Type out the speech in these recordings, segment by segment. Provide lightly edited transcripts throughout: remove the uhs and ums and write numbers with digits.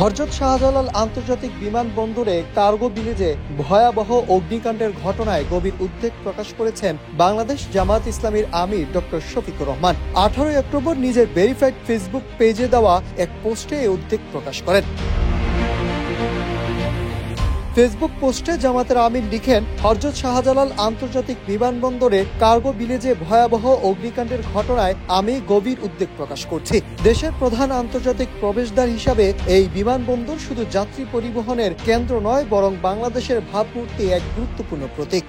হযরত শাহজালাল আন্তর্জাতিক বিমানবন্দরে কার্গো ভিলেজে ভয়াবহ অগ্নিকাণ্ডের ঘটনায় গভীর উদ্বেগ প্রকাশ করেছেন বাংলাদেশ জামায়াত ইসলামীর আমির ডক্টর শফিকুর রহমান। 18 অক্টোবর নিজের ভেরিফাইড ফেসবুক পেজে দেওয়া এক পোস্টে এই উদ্বেগ প্রকাশ করেন। ফেসবুক পোস্টে জামাতের আমির লিখেন, হযরত শাহজালাল আন্তর্জাতিক বিমানবন্দরে কার্গো ভিলেজে ভয়াবহ অগ্নিকাণ্ডের ঘটনায় আমি গভীর উদ্বেগ প্রকাশ করছি। দেশের প্রধান আন্তর্জাতিক প্রবেশদ্বার হিসাবে এই বিমানবন্দর শুধু যাত্রী পরিবহনের কেন্দ্র নয়, বরং বাংলাদেশের ভাবমূর্তি এক গুরুত্বপূর্ণ প্রতীক।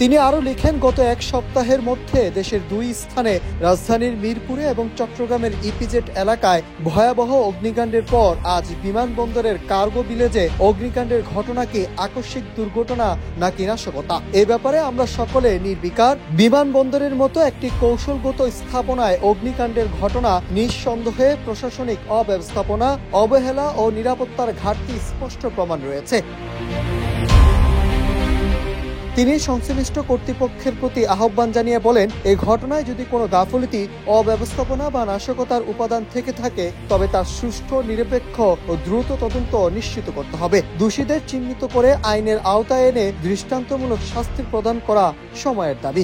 তিনি আরো লিখেন, গত এক সপ্তাহের মধ্যে দেশের দুই স্থানে রাজধানীর মিরপুরে এবং চট্টগ্রামের ইপিজেড এলাকায় ভয়াবহ অগ্নিকাণ্ডের পর আজ বিমানবন্দরের কার্গো ভিলেজে অগ্নিকাণ্ডের ঘটনা কি আকস্মিক দুর্ঘটনা নাকি নাশকতা, এ ব্যাপারে আমরা সকলে নির্বিকার। বিমানবন্দরের মতো একটি কৌশলগত স্থাপনায় অগ্নিকাণ্ডের ঘটনা নিঃসন্দেহে প্রশাসনিক অব্যবস্থাপনা, অবহেলা ও নিরাপত্তার ঘাটতি স্পষ্ট প্রমাণ রয়েছে। তিনি সংশ্লিষ্ট কর্তৃপক্ষের প্রতি আহ্বান জানিয়ে বলেন, এই ঘটনায় যদি কোনো গাফিলতি, অব্যবস্থাপনা বা নাশকতার উপাদান থেকে থাকে তবে তার সুষ্ঠু, নিরপেক্ষ ও দ্রুত তদন্ত নিশ্চিত করতে হবে। দোষীদের চিহ্নিত করে আইনের আওতায় এনে দৃষ্টান্তমূলক শাস্তি প্রদান করা সময়ের দাবি।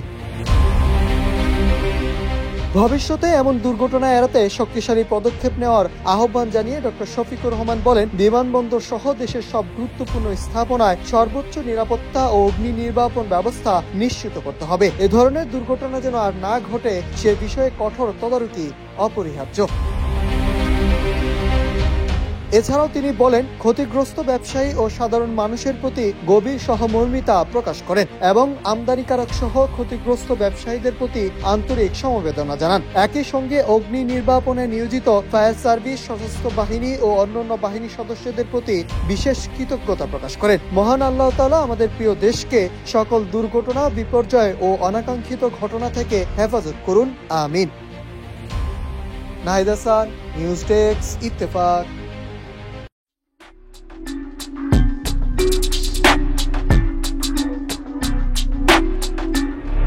ভবিষ্যতে এমন দুর্ঘটনা এড়াতে শক্তিশালী পদক্ষেপ নেওয়ার আহ্বান জানিয়ে ডক্টর শফিকুর রহমান বলেন, বিমানবন্দর সহ দেশের সব গুরুত্বপূর্ণ স্থাপনায় সর্বোচ্চ নিরাপত্তা ও অগ্নি নির্বাপন ব্যবস্থা নিশ্চিত করতে হবে। এ ধরনের দুর্ঘটনা যেন আর না ঘটে সে বিষয়ে কঠোর তদারকি অপরিহার্য। এছাড়াও তিনি বলেন, ক্ষতিগ্রস্ত ব্যবসায়ী ও সাধারণ মানুষের প্রতি গভীর সহমর্মিতা প্রকাশ করেন এবং আমদানিকারক সহ ক্ষতিগ্রস্ত ব্যবসায়ীদের প্রতি আন্তরিক সমবেদনা জানান। একই সঙ্গে অগ্নি নির্বাপনে নিয়োজিত ফায়ার সার্ভিস, সশস্ত্র বাহিনী ও অন্যান্য বাহিনী সদস্যদের প্রতি বিশেষ কৃতজ্ঞতা প্রকাশ করেন। মহান আল্লাহ তাআলা আমাদের প্রিয় দেশকে সকল দুর্ঘটনা, বিপর্যয় ও অনাকাঙ্ক্ষিত ঘটনা থেকে হেফাজত করুন, আমিন। Nahid Hasan, news desk, Ittefaq.